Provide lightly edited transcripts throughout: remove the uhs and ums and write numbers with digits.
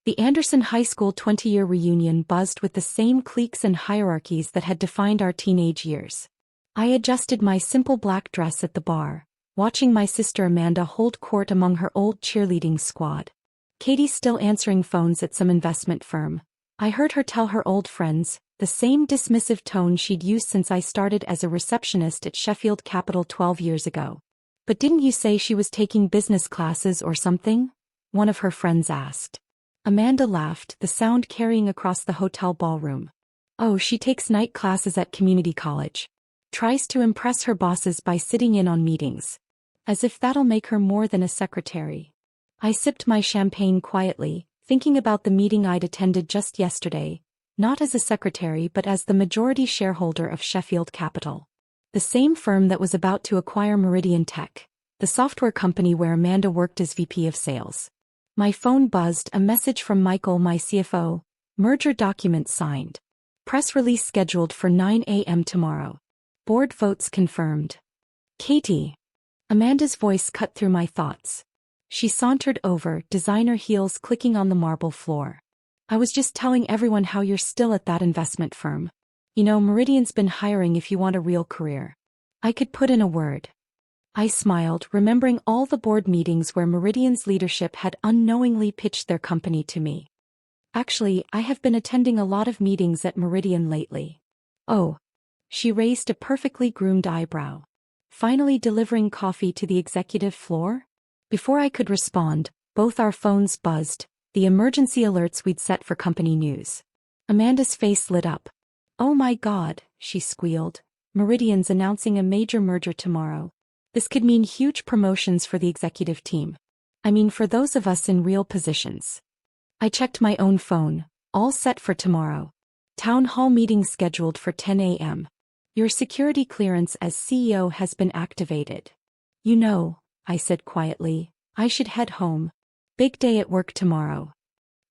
The Anderson High School 20-year reunion buzzed with the same cliques and hierarchies that had defined our teenage years. I adjusted my simple black dress at the bar, watching my sister Amanda hold court among her old cheerleading squad. Katie still answering phones at some investment firm. I heard her tell her old friends, the same dismissive tone she'd used since I started as a receptionist at Sheffield Capital 12 years ago. "But didn't you say she was taking business classes or something?" one of her friends asked. Amanda laughed, the sound carrying across the hotel ballroom. "Oh, she takes night classes at community college. Tries to impress her bosses by sitting in on meetings. As if that'll make her more than a secretary." I sipped my champagne quietly, thinking about the meeting I'd attended just yesterday, not as a secretary but as the majority shareholder of Sheffield Capital. The same firm that was about to acquire Meridian Tech, the software company where Amanda worked as VP of Sales. My phone buzzed, a message from Michael, my CFO. "Merger documents signed. Press release scheduled for 9 a.m. tomorrow. Board votes confirmed." "Katie." Amanda's voice cut through my thoughts. She sauntered over, designer heels clicking on the marble floor. "I was just telling everyone how you're still at that investment firm. You know, Meridian's been hiring if you want a real career. I could put in a word." I smiled, remembering all the board meetings where Meridian's leadership had unknowingly pitched their company to me. "Actually, I have been attending a lot of meetings at Meridian lately." "Oh." She raised a perfectly groomed eyebrow. "Finally delivering coffee to the executive floor?" Before I could respond, both our phones buzzed, the emergency alerts we'd set for company news. Amanda's face lit up. "Oh my God," she squealed. "Meridian's announcing a major merger tomorrow. This could mean huge promotions for the executive team. I mean, for those of us in real positions." I checked my own phone, all set for tomorrow. Town hall meeting scheduled for 10 a.m. "Your security clearance as CEO has been activated." "You know," I said quietly, "I should head home. Big day at work tomorrow."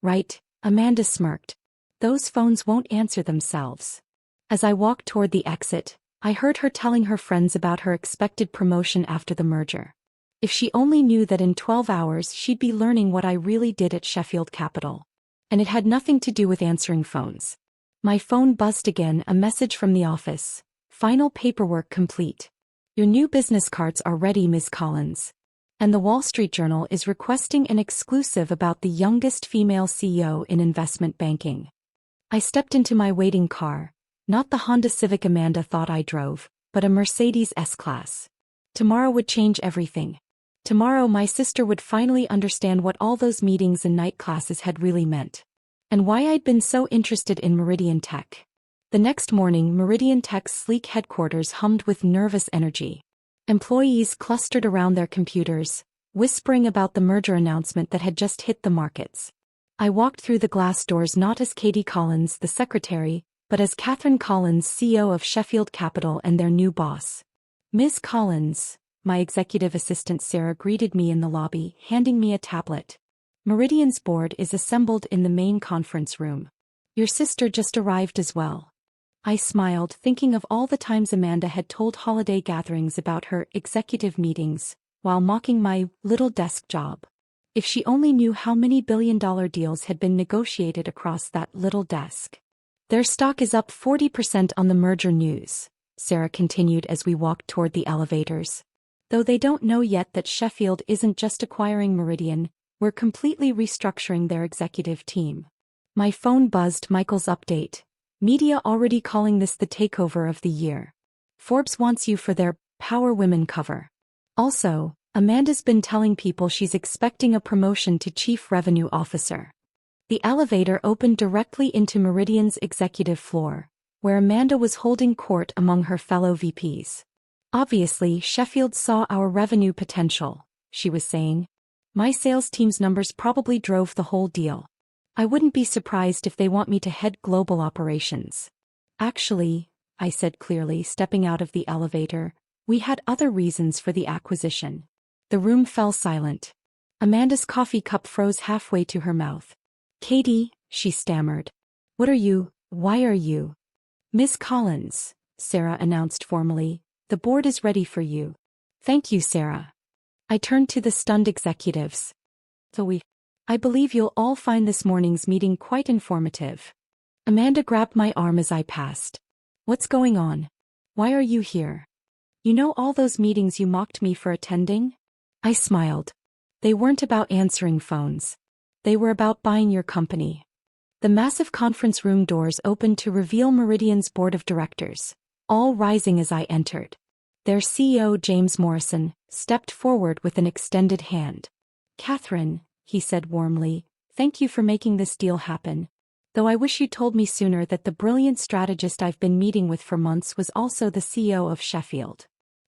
"Right," Amanda smirked. "Those phones won't answer themselves." As I walked toward the exit, I heard her telling her friends about her expected promotion after the merger. If she only knew that in 12 hours she'd be learning what I really did at Sheffield Capital. And it had nothing to do with answering phones. My phone buzzed again, a message from the office. "Final paperwork complete. Your new business cards are ready, Ms. Collins. And the Wall Street Journal is requesting an exclusive about the youngest female CEO in investment banking." I stepped into my waiting car, not the Honda Civic Amanda thought I drove, but a Mercedes S-Class. Tomorrow would change everything. Tomorrow my sister would finally understand what all those meetings and night classes had really meant. And why I'd been so interested in Meridian Tech. The next morning, Meridian Tech's sleek headquarters hummed with nervous energy. Employees clustered around their computers, whispering about the merger announcement that had just hit the markets. I walked through the glass doors not as Katie Collins, the secretary, but as Catherine Collins, CEO of Sheffield Capital and their new boss. "Ms. Collins," my executive assistant Sarah greeted me in the lobby, handing me a tablet. "Meridian's board is assembled in the main conference room. Your sister just arrived as well." I smiled, thinking of all the times Amanda had told holiday gatherings about her executive meetings, while mocking my little desk job. If she only knew how many billion-dollar deals had been negotiated across that little desk. "Their stock is up 40% on the merger news," Sarah continued as we walked toward the elevators. "Though they don't know yet that Sheffield isn't just acquiring Meridian, we're completely restructuring their executive team." My phone buzzed, Michael's update. "Media already calling this the takeover of the year. Forbes wants you for their Power Women cover. Also, Amanda's been telling people she's expecting a promotion to Chief Revenue Officer." The elevator opened directly into Meridian's executive floor, where Amanda was holding court among her fellow VPs. "Obviously, Sheffield saw our revenue potential," she was saying. "My sales team's numbers probably drove the whole deal. I wouldn't be surprised if they want me to head global operations." "Actually," I said clearly, stepping out of the elevator, "we had other reasons for the acquisition." The room fell silent. Amanda's coffee cup froze halfway to her mouth. "Katie," she stammered. Why are you?" "Miss Collins," Sarah announced formally, "the board is ready for you." "Thank you, Sarah." I turned to the stunned executives. "So I believe you'll all find this morning's meeting quite informative. Amanda grabbed my arm as I passed. What's going on? Why are you here? You know all those meetings you mocked me for attending? I smiled. They weren't about answering phones. They were about buying your company. The massive conference room doors opened to reveal Meridian's board of directors, all rising as I entered. Their CEO, James Morrison, stepped forward with an extended hand. Catherine, he said warmly, thank you for making this deal happen. Though I wish you told me sooner that the brilliant strategist I've been meeting with for months was also the CEO of Sheffield.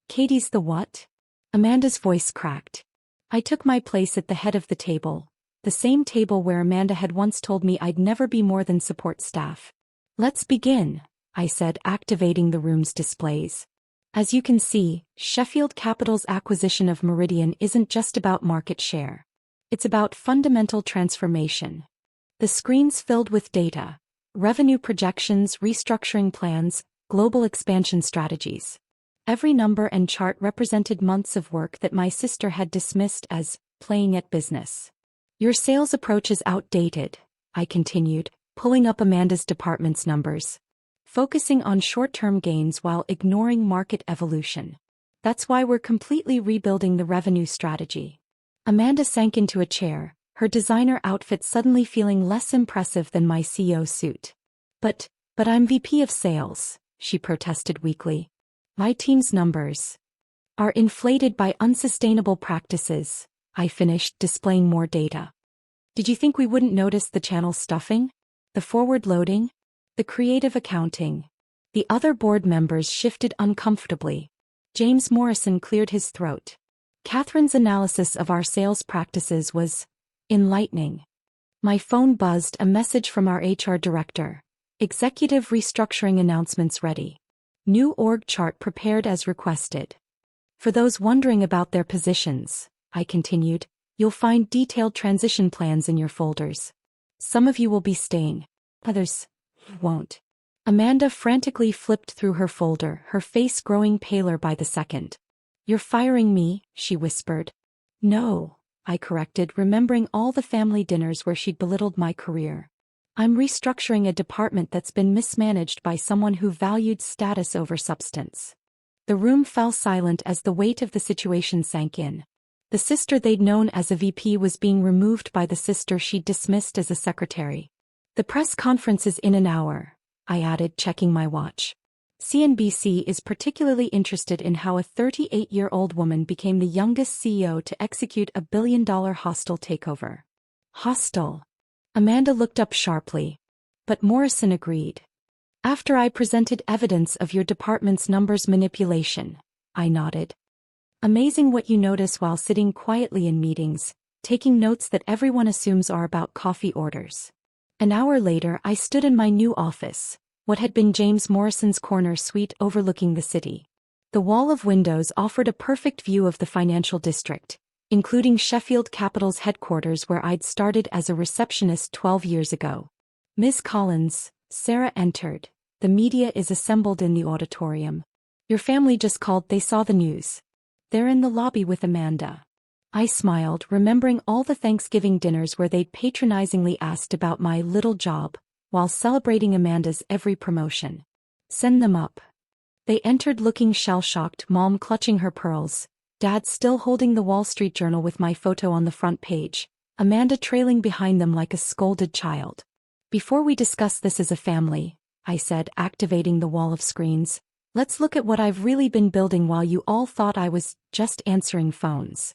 Katie's the what? Amanda's voice cracked. I took my place at the head of the table, the same table where Amanda had once told me I'd never be more than support staff. Let's begin, I said, activating the room's displays. As you can see, Sheffield Capital's acquisition of Meridian isn't just about market share. It's about fundamental transformation. The screens filled with data, revenue projections, restructuring plans, global expansion strategies. Every number and chart represented months of work that my sister had dismissed as playing at business. Your sales approach is outdated, I continued, pulling up Amanda's department's numbers. Focusing on short-term gains while ignoring market evolution. That's why we're completely rebuilding the revenue strategy. Amanda sank into a chair, her designer outfit suddenly feeling less impressive than my CEO suit. But I'm VP of sales, she protested weakly. My team's numbers are inflated by unsustainable practices, I finished, displaying more data. Did you think we wouldn't notice the channel stuffing? The forward loading? The creative accounting? The other board members shifted uncomfortably. James Morrison cleared his throat. Catherine's analysis of our sales practices was enlightening. My phone buzzed, a message from our HR director. Executive restructuring announcements ready. New org chart prepared as requested. For those wondering about their positions, I continued, you'll find detailed transition plans in your folders. Some of you will be staying. Others won't. Amanda frantically flipped through her folder, her face growing paler by the second. You're firing me, she whispered. No, I corrected, remembering all the family dinners where she'd belittled my career. I'm restructuring a department that's been mismanaged by someone who valued status over substance. The room fell silent as the weight of the situation sank in. The sister they'd known as a VP was being removed by the sister she'd dismissed as a secretary. The press conference is in an hour, I added, checking my watch. CNBC is particularly interested in how a 38-year-old woman became the youngest CEO to execute a billion-dollar hostile takeover. Hostile. Amanda looked up sharply. But Morrison agreed. After I presented evidence of your department's numbers manipulation, I nodded. Amazing what you notice while sitting quietly in meetings, taking notes that everyone assumes are about coffee orders. An hour later, I stood in my new office, what had been James Morrison's corner suite overlooking the city. The wall of windows offered a perfect view of the financial district, including Sheffield Capital's headquarters where I'd started as a receptionist 12 years ago. Ms. Collins, Sarah entered. The media is assembled in the auditorium. Your family just called, they saw the news. They're in the lobby with Amanda. I smiled, remembering all the Thanksgiving dinners where they'd patronizingly asked about my little job, while celebrating Amanda's every promotion. Send them up. They entered looking shell-shocked, Mom clutching her pearls, Dad still holding the Wall Street Journal with my photo on the front page, Amanda trailing behind them like a scolded child. Before we discuss this as a family, I said, activating the wall of screens, let's look at what I've really been building while you all thought I was just answering phones.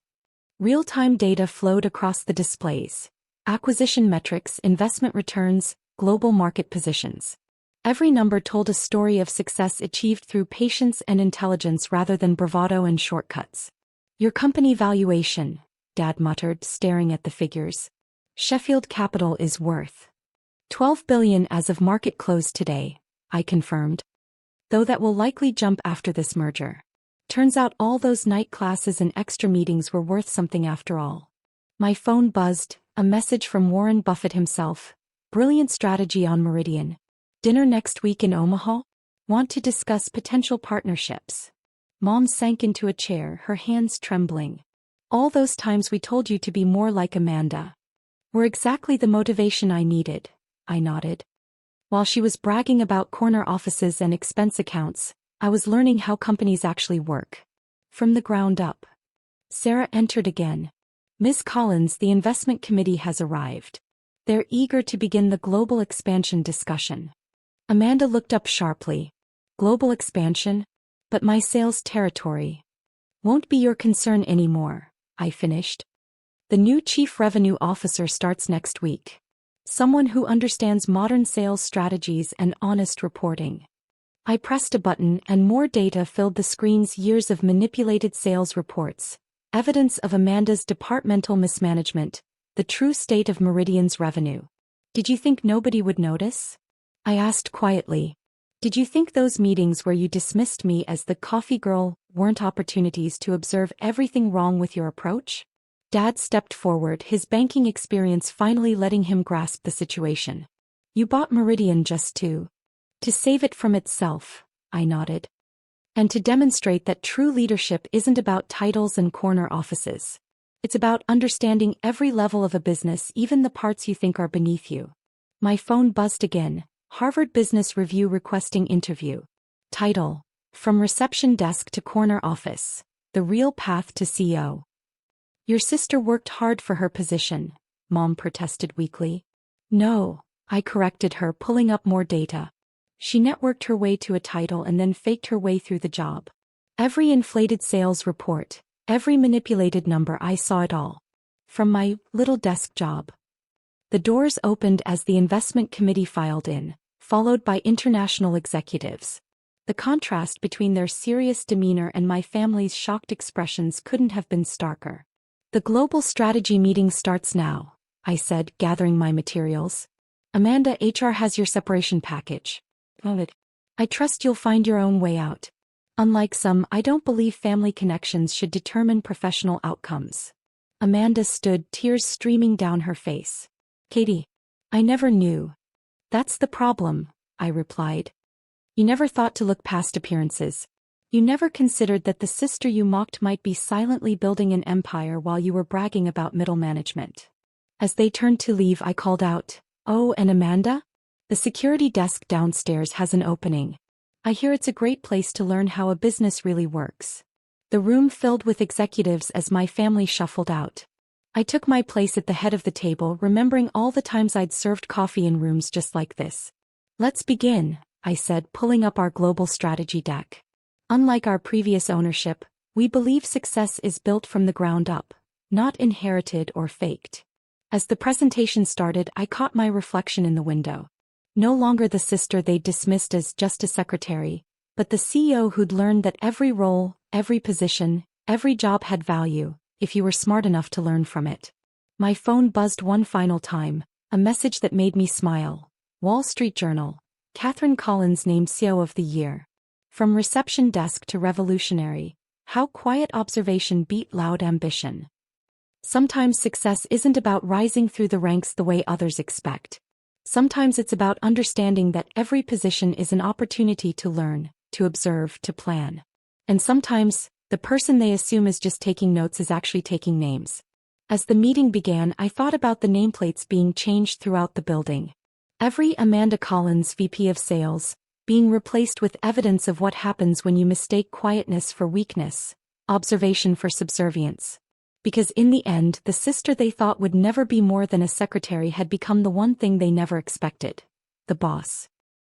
Real-time data flowed across the displays. Acquisition metrics, investment returns, global market positions. Every number told a story of success achieved through patience and intelligence rather than bravado and shortcuts. Your company valuation, Dad muttered, staring at the figures. Sheffield Capital is worth $12 billion as of market close today, I confirmed. Though that will likely jump after this merger. Turns out all those night classes and extra meetings were worth something after all. My phone buzzed, a message from Warren Buffett himself. Brilliant strategy on Meridian. Dinner next week in Omaha? Want to discuss potential partnerships? Mom sank into a chair, her hands trembling. All those times we told you to be more like Amanda. were exactly the motivation I needed, I nodded. While she was bragging about corner offices and expense accounts, I was learning how companies actually work. From the ground up. Sarah entered again. Ms. Collins, the investment committee has arrived. They're eager to begin the global expansion discussion. Amanda looked up sharply. Global expansion? But my sales territory won't be your concern anymore, I finished. The new chief revenue officer starts next week. Someone who understands modern sales strategies and honest reporting. I pressed a button and more data filled the screen's years of manipulated sales reports, evidence of Amanda's departmental mismanagement, the true state of Meridian's revenue. Did you think nobody would notice? I asked quietly. Did you think those meetings where you dismissed me as the coffee girl weren't opportunities to observe everything wrong with your approach? Dad stepped forward, his banking experience finally letting him grasp the situation. You bought Meridian just to save it from itself, I nodded. And to demonstrate that true leadership isn't about titles and corner offices. It's about understanding every level of a business, even the parts you think are beneath you. My phone buzzed again. Harvard Business Review requesting interview. Title: From Reception Desk to Corner Office. The Real Path to CEO. Your sister worked hard for her position, Mom protested weakly. No, I corrected her, pulling up more data. She networked her way to a title and then faked her way through the job. Every inflated sales report, every manipulated number, I saw it all. From my little desk job. The doors opened as the investment committee filed in, followed by international executives. The contrast between their serious demeanor and my family's shocked expressions couldn't have been starker. The global strategy meeting starts now, I said, gathering my materials. Amanda, HR has your separation package. I trust you'll find your own way out. Unlike some, I don't believe family connections should determine professional outcomes. Amanda stood, tears streaming down her face. Katie, I never knew. That's the problem, I replied. You never thought to look past appearances. You never considered that the sister you mocked might be silently building an empire while you were bragging about middle management. As they turned to leave, I called out, "Oh, and Amanda? The security desk downstairs has an opening. I hear it's a great place to learn how a business really works." The room filled with executives as my family shuffled out. I took my place at the head of the table, remembering all the times I'd served coffee in rooms just like this. Let's begin, I said, pulling up our global strategy deck. Unlike our previous ownership, we believe success is built from the ground up, not inherited or faked. As the presentation started, I caught my reflection in the window. No longer the sister they'd dismissed as just a secretary, but the CEO who'd learned that every role, every position, every job had value, if you were smart enough to learn from it. My phone buzzed one final time, a message that made me smile. Wall Street Journal. Catherine Collins named CEO of the Year. From reception desk to revolutionary, how quiet observation beat loud ambition. Sometimes success isn't about rising through the ranks the way others expect. Sometimes it's about understanding that every position is an opportunity to learn, to observe, to plan. And sometimes, the person they assume is just taking notes is actually taking names. As the meeting began, I thought about the nameplates being changed throughout the building. Every Amanda Collins, VP of Sales, being replaced with evidence of what happens when you mistake quietness for weakness, observation for subservience. Because in the end, the sister they thought would never be more than a secretary had become the one thing they never expected: the boss.